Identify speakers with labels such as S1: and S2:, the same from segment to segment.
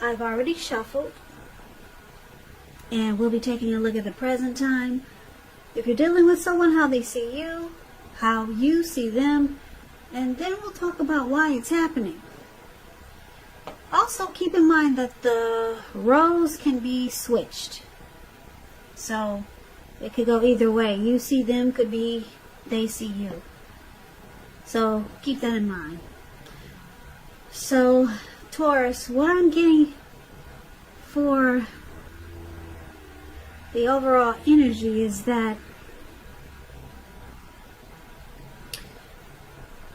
S1: I've already shuffled, and we'll be taking a look at the present time. If you're dealing with someone, how they see you, how you see them, and then we'll talk about why it's happening. Also, keep in mind that the roles can be switched. So, it could go either way. You see them, could be they see you. So, keep that in mind. So, Taurus, what I'm getting for the overall energy is that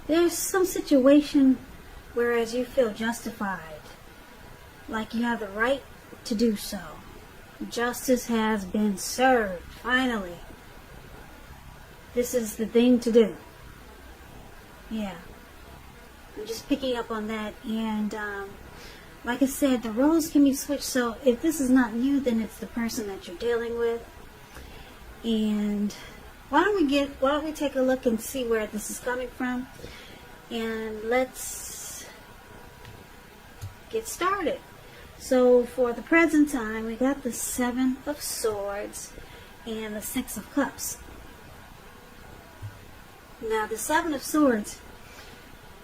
S1: there's some situation whereas you feel justified, like you have the right to do so. Justice has been served, finally. This is the thing to do. Yeah. I'm just picking up on that, and like I said, the roles can be switched, so if this is not you, then it's the person that you're dealing with. And why don't we take a look and see where this is coming from, and let's get started. So for the present time, we got the 7 of Swords and the 6 of Cups. Now the 7 of Swords,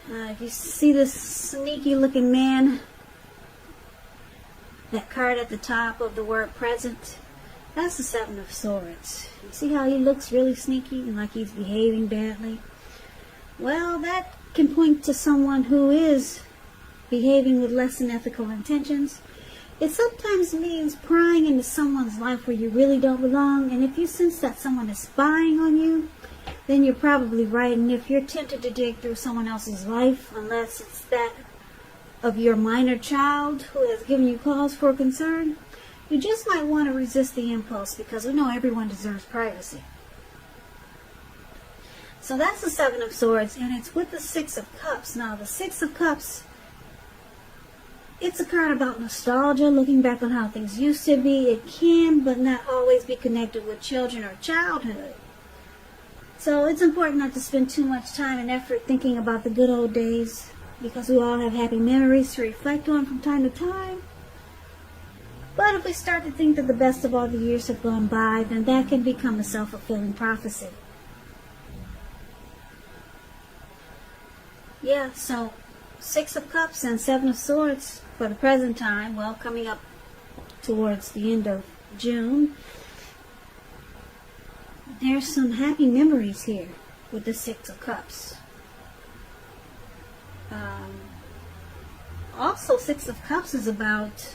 S1: if you see this sneaky looking man, that card at the top of the word present, that's the 7 of Swords. You see how he looks really sneaky and like he's behaving badly? Well, that can point to someone who is behaving with less than ethical intentions. It sometimes means prying into someone's life where you really don't belong, and if you sense that someone is spying on you, then you're probably right. And if you're tempted to dig through someone else's life, unless it's that of your minor child who has given you cause for concern, you just might want to resist the impulse, because we know everyone deserves privacy. So that's the 7 of Swords, and it's with the 6 of Cups. Now the 6 of Cups, it's a card about nostalgia, looking back on how things used to be. It can, but not always, be connected with children or childhood. So it's important not to spend too much time and effort thinking about the good old days, because we all have happy memories to reflect on from time to time. But if we start to think that the best of all the years have gone by, then that can become a self-fulfilling prophecy. Yeah, so 6 of Cups and 7 of Swords for the present time. Well, coming up towards the end of June, there's some happy memories here with the 6 of Cups. Also, 6 of Cups is about,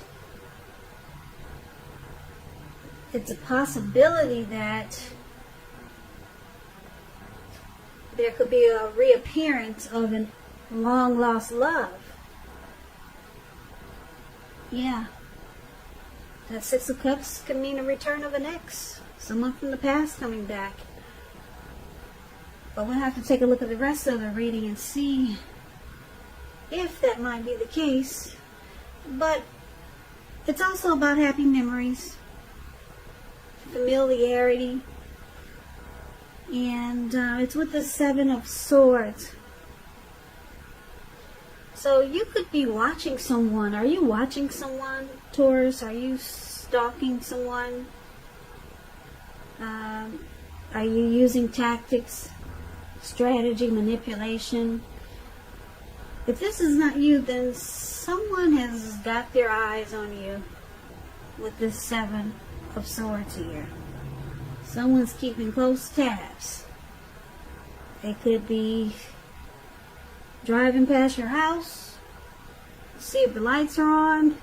S1: it's a possibility that there could be a reappearance of a long lost love. Yeah. That 6 of Cups could mean a return of an ex. Someone from the past coming back. But we'll have to take a look at the rest of the reading and see if that might be the case. But it's also about happy memories, familiarity, and it's with the 7 of Swords. So you could be watching someone. Are you watching someone, Taurus? Are you stalking someone? Are you using tactics, strategy, manipulation? If this is not you, then someone has got their eyes on you with this 7 of Swords here. Someone's keeping close tabs. They could be driving past your house, see if the lights are on.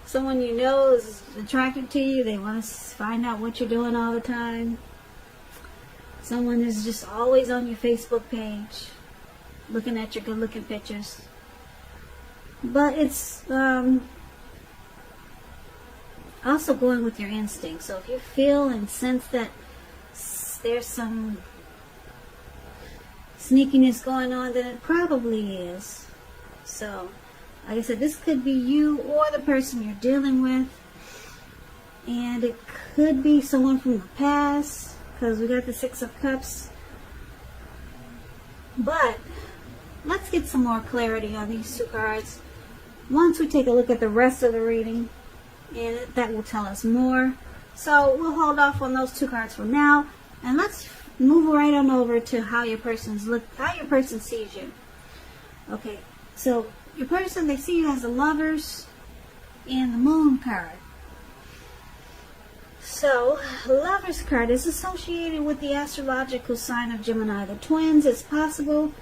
S1: Someone you know is attracted to you. They want to find out what you're doing all the time. Someone is just always on your Facebook page, looking at your good-looking pictures. But it's also going with your instincts. So if you feel and sense that there's some sneakiness going on, then it probably is. So, like I said, this could be you or the person you're dealing with. And it could be someone from the past, because we got the 6 of Cups. But let's get some more clarity on these two cards. once we take a look at the rest of the reading, and that will tell us more. So we'll hold off on those 2 cards for now, and let's move right on over to how your person sees you. Okay, so your person, they see you as the Lovers and the Moon card. So, Lover's card is associated with the astrological sign of Gemini, the twins. It's possible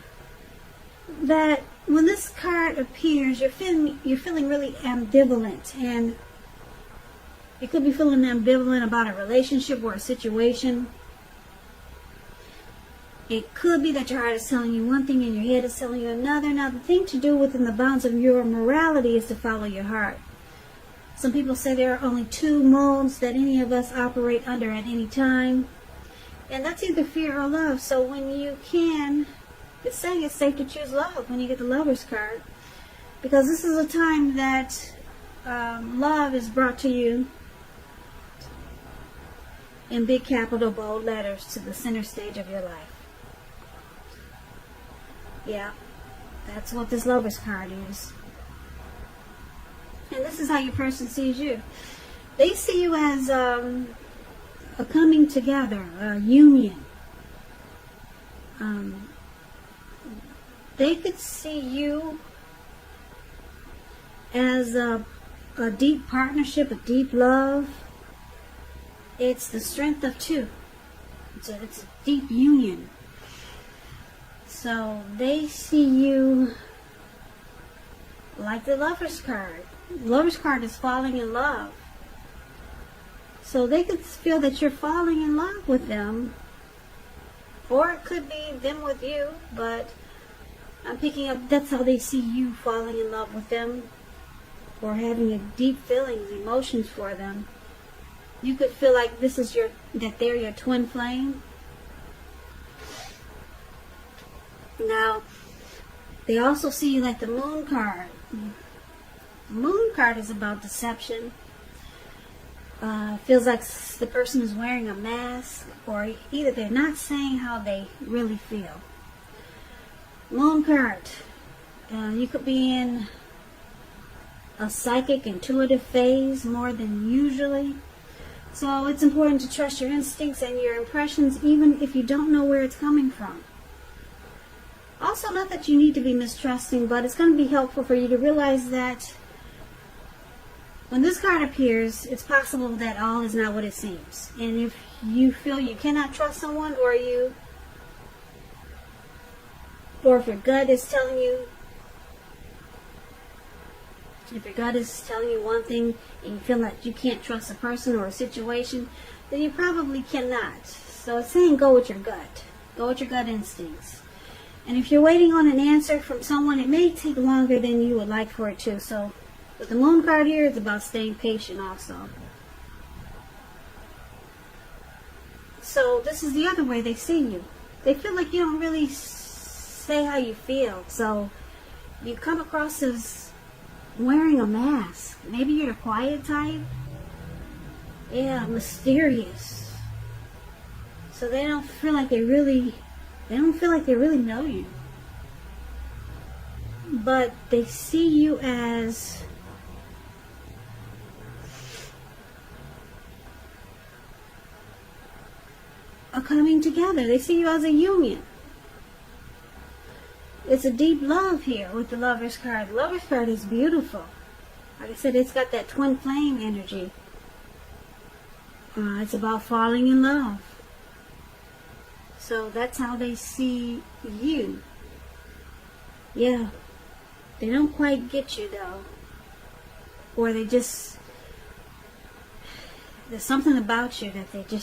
S1: that when this card appears, you're feeling really ambivalent, and you could be feeling ambivalent about a relationship or a situation. It could be that your heart is telling you one thing and your head is telling you another. Now, the thing to do within the bounds of your morality is to follow your heart. Some people say there are only 2 modes that any of us operate under at any time, and that's either fear or love. So when you can, it's saying it's safe to choose love when you get the Lover's card, because this is a time that love is brought to you in big capital bold letters to the center stage of your life. Yeah, that's what this Lover's card is. And this is how your person sees you. They see you as a coming together, a union. They could see you as a deep partnership, a deep love. It's the strength of 2. It's a deep union. So they see you like the Lover's card. The Lover's card is falling in love. So they could feel that you're falling in love with them. Or it could be them with you, but I'm picking up that's how they see you falling in love with them, or having a deep feelings, emotions for them. You could feel like that they're your twin flame. Now, they also see you like the Moon card. The Moon card is about deception. Feels like the person is wearing a mask, or either they're not saying how they really feel. Moon card. You could be in a psychic, intuitive phase more than usually. So it's important to trust your instincts and your impressions, even if you don't know where it's coming from. Also, not that you need to be mistrusting, but it's going to be helpful for you to realize that when this card appears, it's possible that all is not what it seems. And if you feel you cannot trust someone, or if your gut is telling you, one thing and you feel like you can't trust a person or a situation, then you probably cannot. So it's saying go with your gut. Go with your gut instincts. And if you're waiting on an answer from someone, it may take longer than you would like for it to. So with the Moon card here, it's about staying patient also. So this is the other way they see you. They feel like you don't really say how you feel. So you come across as wearing a mask. Maybe you're the quiet type. Yeah, mysterious. So they don't feel like they really know you. But they see you as a coming together. They see you as a union. It's a deep love here with the Lover's card. The Lover's card is beautiful. Like I said, it's got that twin flame energy. It's about falling in love. So that's how they see you. Yeah. They don't quite get you though. Or there's something about you that it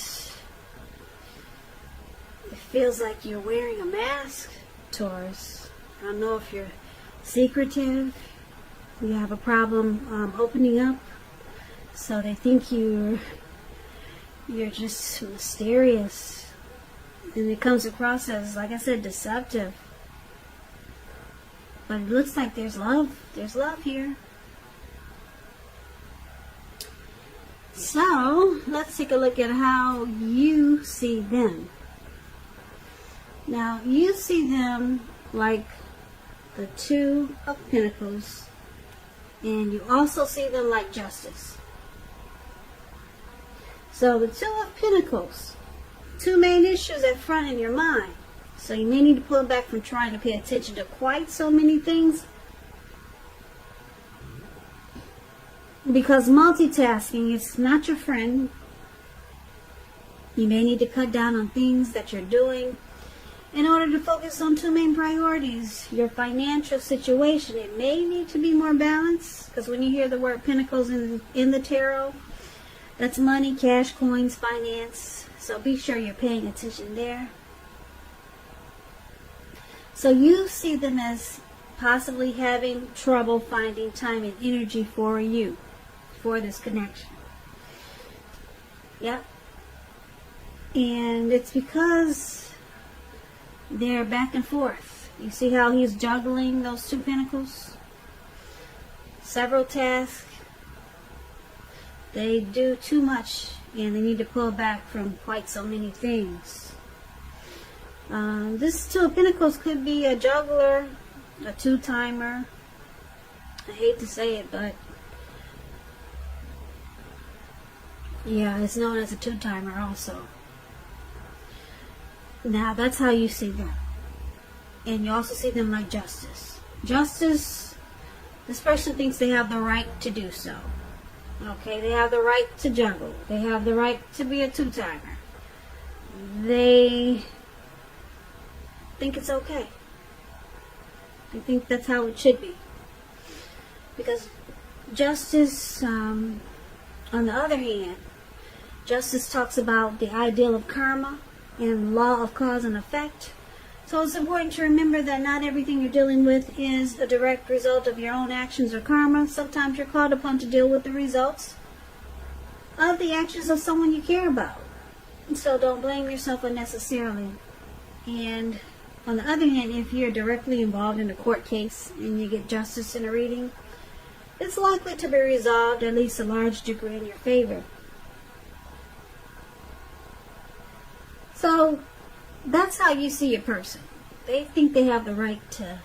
S1: feels like you're wearing a mask, Taurus. I don't know if you're secretive, you have a problem opening up, so they think you're just mysterious, and it comes across as, like I said, deceptive. But it looks like there's love here. So let's take a look at how you see them. Now you see them like the 2 of Pentacles And you also see them like Justice. So the Two of Pentacles, two main issues at front in your mind. So you may need to pull back from trying to pay attention to quite so many things, because multitasking is not your friend. You may need to cut down on things that you're doing in order to focus on two main priorities. Your financial situation, it may need to be more balanced, because when you hear the word Pentacles in the tarot, that's money, cash, coins, finance. So be sure you're paying attention there. So you see them as possibly having trouble finding time and energy for you, for this connection. Yep. And it's because they're back and forth. You see how he's juggling those two pentacles? Several tasks. They do too much, and they need to pull back from quite so many things. This Two of Pentacles could be a juggler, a two-timer. I hate to say it, but yeah, it's known as a two-timer also. Now, that's how you see them. And you also see them like Justice. Justice, this person thinks they have the right to do so. Okay, they have the right to juggle. They have the right to be a two-timer. They think it's okay. They think that's how it should be. Because Justice, on the other hand, Justice talks about the ideal of karma and law of cause and effect. So it's important to remember that not everything you're dealing with is a direct result of your own actions or karma. Sometimes you're called upon to deal with the results of the actions of someone you care about. So don't blame yourself unnecessarily. And on the other hand, if you're directly involved in a court case and you get Justice in a reading, it's likely to be resolved at least a large degree in your favor. So that's how you see a person. They think they have the right to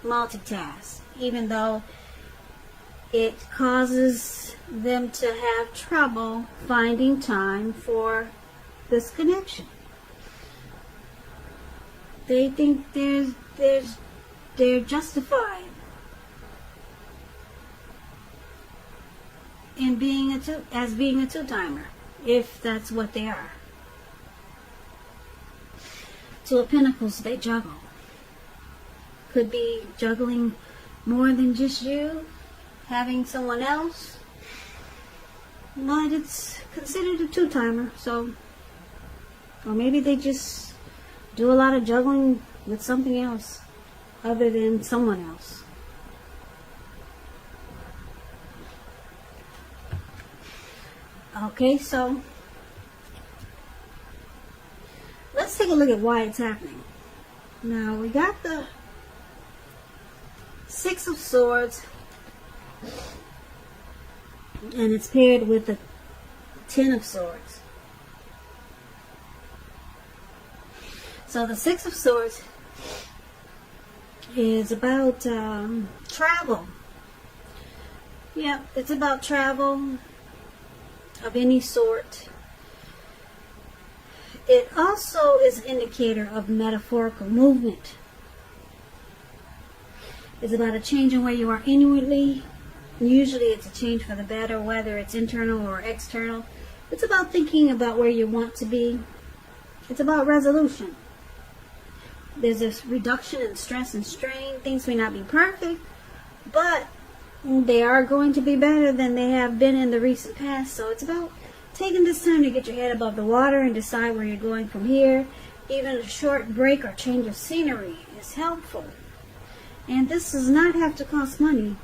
S1: multitask, even though it causes them to have trouble finding time for this connection. They think they're justified in being a two-timer, if that's what they are. Two of Pentacles, they juggle. Could be juggling more than just you, having someone else, but it's considered a two-timer. So, or maybe they just do a lot of juggling with something else other than someone else. Okay, so let's take a look at why it's happening. Now, we got the Six of Swords, and it's paired with the Ten of Swords. So the Six of Swords is about travel. Yeah, it's about travel of any sort. It also is an indicator of metaphorical movement. It's about a change in where you are inwardly. Usually it's a change for the better, whether it's internal or external. It's about thinking about where you want to be. It's about resolution. There's this reduction in stress and strain. Things may not be perfect, but they are going to be better than they have been in the recent past. So it's about taking this time to get your head above the water and decide where you're going from here. Even a short break or change of scenery is helpful. And this does not have to cost money.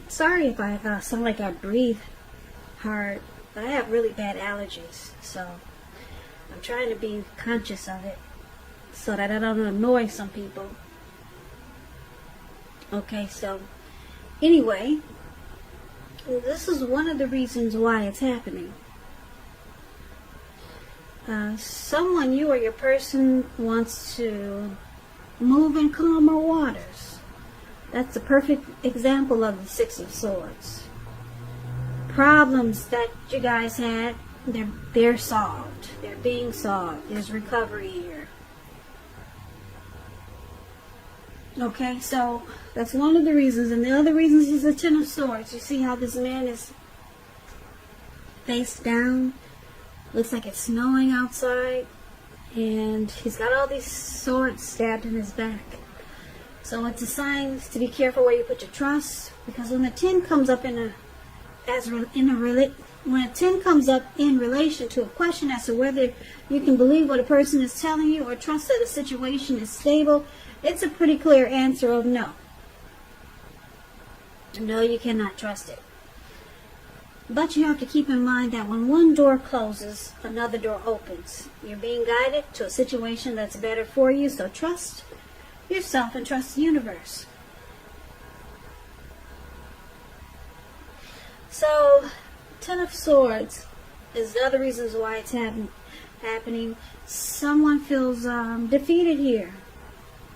S1: Sorry if I sound like I breathe hard, but I have really bad allergies. So I'm trying to be conscious of it so that I don't annoy some people. Okay, so anyway, this is one of the reasons why it's happening. someone, you or your person, wants to move in calmer waters. That's a perfect example of the Six of Swords. Problems that you guys had, they're solved. They're being solved. There's recovery here. Okay, so that's one of the reasons. And the other reasons is the Ten of Swords. You see how this man is face down? Looks like it's snowing outside. And he's got all these swords stabbed in his back. So it's a sign to be careful where you put your trust. Because when the 10 comes up when a 10 comes up in relation to a question as to whether you can believe what a person is telling you or trust that a situation is stable, it's a pretty clear answer of no. No, you cannot trust it. But you have to keep in mind that when one door closes, another door opens. You're being guided to a situation that's better for you, so trust yourself and trust the universe. So, Ten of Swords is the other reasons why it's happening. Someone feels defeated here.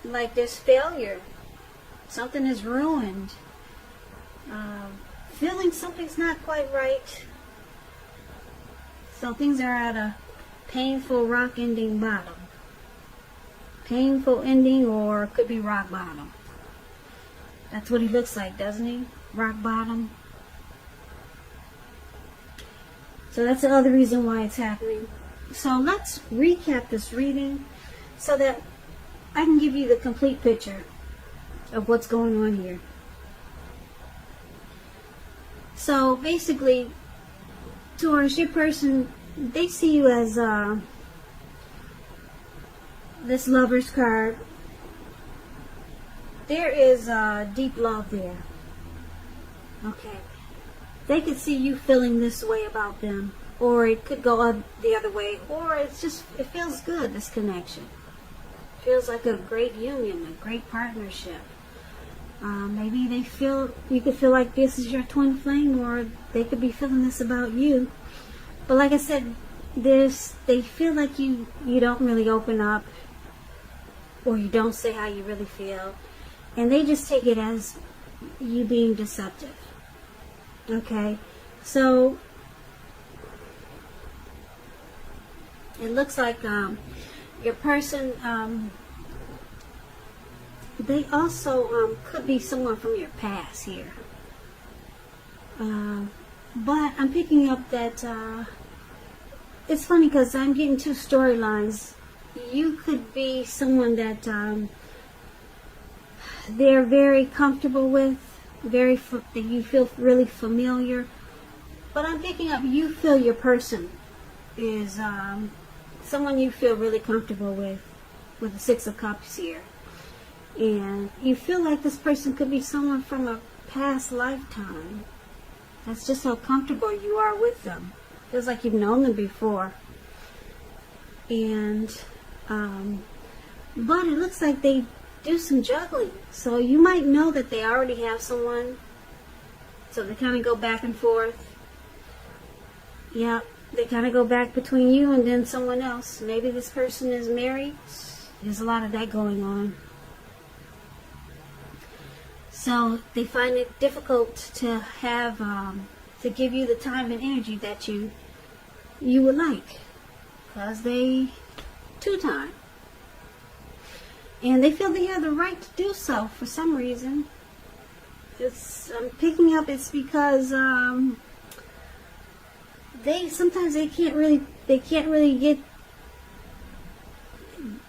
S1: Like there's failure. Something is ruined. Feeling something's not quite right. So things are at a painful rock ending bottom. Painful ending, or it could be rock bottom. That's what he looks like, doesn't he? Rock bottom. So that's the other reason why it's happening. So let's recap this reading so that I can give you the complete picture of what's going on here. So basically, Taurus, your person, they see you as this Lover's card. There is deep love there. Okay. They could see you feeling this way about them, or it could go the other way, or it feels good, this connection. Feels like a great union, a great partnership. Maybe you could feel like this is your twin flame, or they could be feeling this about you. But like I said, they feel like you don't really open up, or you don't say how you really feel, and they just take it as you being deceptive. Okay, so it looks like your person, they also could be someone from your past here. But I'm picking up that it's funny because I'm getting two storylines. You could be someone that they're very comfortable with, that you feel really familiar. But I'm picking up you feel your person is someone you feel really comfortable with the Six of Cups here. And you feel like this person could be someone from a past lifetime. That's just how comfortable you are with them. Feels like you've known them before. And but it looks like they do some juggling. So you might know that they already have someone. So they kind of go back and forth. Yeah, they kind of go back between you and then someone else. Maybe this person is married. There's a lot of that going on. So they find it difficult to have, to give you the time and energy that you would like. Because they two-time. And they feel they have the right to do so for some reason. I'm picking up it's because sometimes they can't really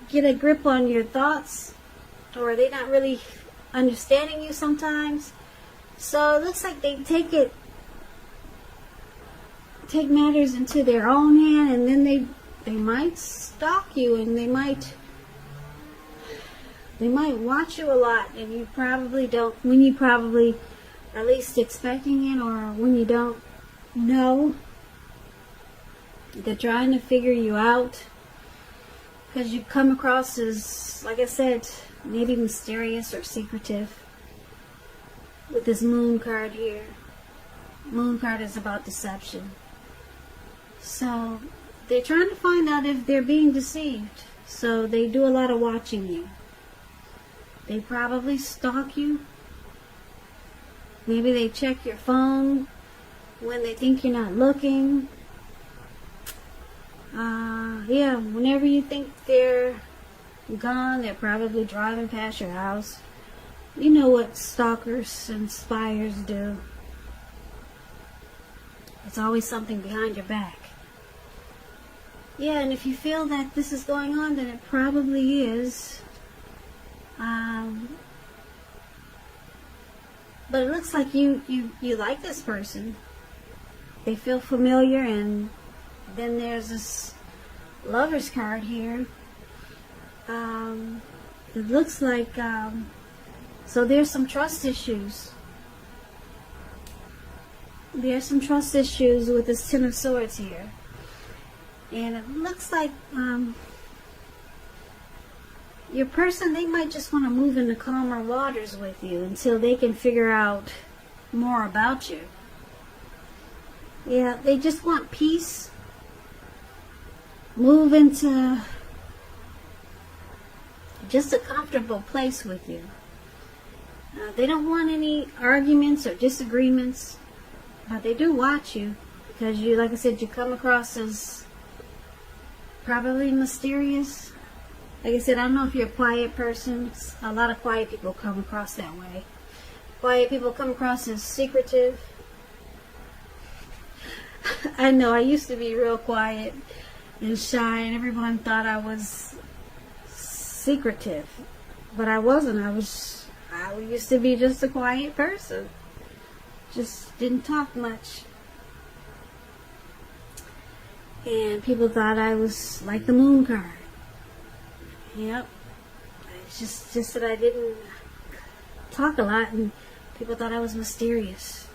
S1: get a grip on your thoughts, or they're not really understanding you sometimes. So it looks like they take matters into their own hand, and then they might stalk you, and they might watch you a lot, and you probably don't, when you probably are least expecting it, or when you don't know. They're trying to figure you out because you come across as, like I said, maybe mysterious or secretive. With this Moon card here. Moon card is about deception. So they're trying to find out if they're being deceived. So they do a lot of watching you. They probably stalk you. Maybe they check your phone when they think you're not looking. Yeah, whenever you think they're gone, they're probably driving past your house. You know what stalkers and spies do. It's always something behind your back. Yeah, and if you feel that this is going on, then it probably is. But it looks like you like this person. They feel familiar, and then there's this Lover's card here. It looks like, so there's some trust issues. There's some trust issues with this Ten of Swords here. And it looks like your person, they might just want to move into calmer waters with you until they can figure out more about you. Yeah, they just want peace. Move into just a comfortable place with you. They don't want any arguments or disagreements, but they do watch you because you, like I said, you come across as probably mysterious. Like I said, I don't know if you're a quiet person. A lot of quiet people come across that way. Quiet people come across as secretive. I know, I used to be real quiet and shy, and everyone thought I was secretive, but I wasn't. I used to be just a quiet person, just didn't talk much, and people thought I was like the Moon card. Yep, it's just that I didn't talk a lot, and people thought I was mysterious.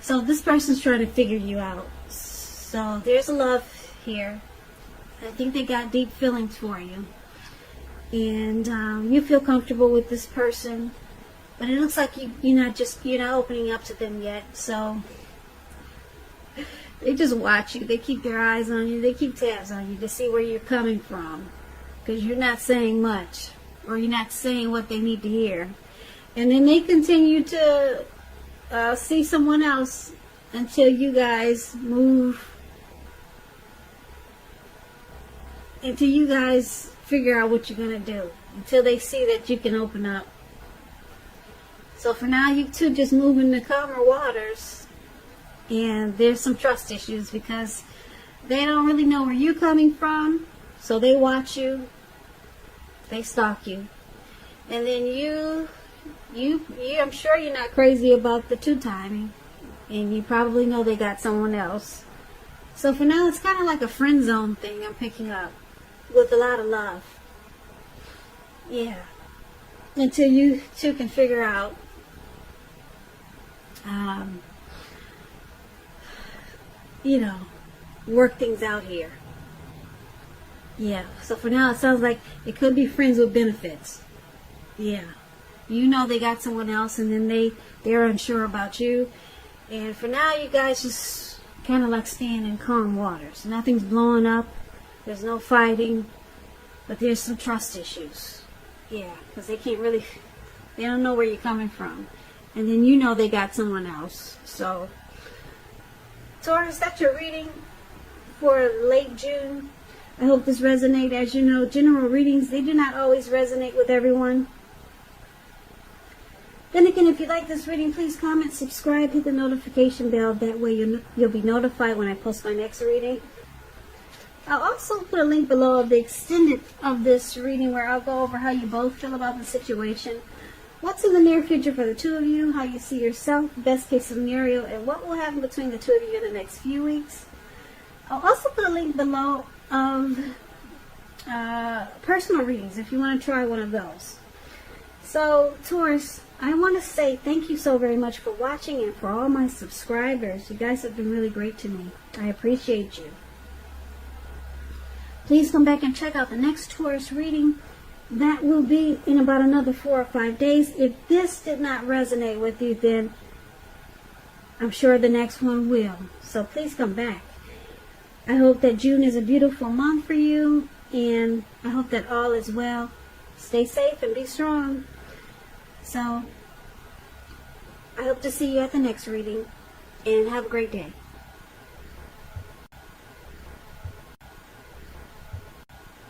S1: So this person's trying to figure you out. So there's love here. I think they got deep feelings for you. And you feel comfortable with this person. But it looks like you're not opening up to them yet. So they just watch you. They keep their eyes on you. They keep tabs on you to see where you're coming from. Because you're not saying much. Or you're not saying what they need to hear. And then they continue to see someone else until you guys move, until you guys figure out what you're going to do, until they see that you can open up. So for now, you two just move into calmer waters, and there's some trust issues because they don't really know where you're coming from, so they watch you, they stalk you, and then I'm sure you're not crazy about the two-timing, and you probably know they got someone else. So for now, it's kind of like a friend zone thing I'm picking up with a lot of love. Yeah. Until you two can figure out work things out here. Yeah. So for now, it sounds like it could be friends with benefits. Yeah. You know they got someone else, and then they're unsure about you. And for now, you guys just kind of like staying in calm waters. Nothing's blowing up. There's no fighting. But there's some trust issues. Yeah, because they don't know where you're coming from. And then you know they got someone else. So, Taurus, that's your reading for late June. I hope this resonates. As you know, general readings, they do not always resonate with everyone. Then again, if you like this reading, please comment, subscribe, hit the notification bell. That way you'll be notified when I post my next reading. I'll also put a link below of the extended of this reading where I'll go over how you both feel about the situation, what's in the near future for the two of you, how you see yourself, best case scenario, and what will happen between the two of you in the next few weeks. I'll also put a link below of personal readings if you want to try one of those. So, Taurus, I want to say thank you so very much for watching, and for all my subscribers. You guys have been really great to me. I appreciate you. Please come back and check out the next Taurus reading. That will be in about another 4 or 5 days. If this did not resonate with you, then I'm sure the next one will. So please come back. I hope that June is a beautiful month for you, and I hope that all is well. Stay safe and be strong. So I hope to see you at the next reading, and have a great day.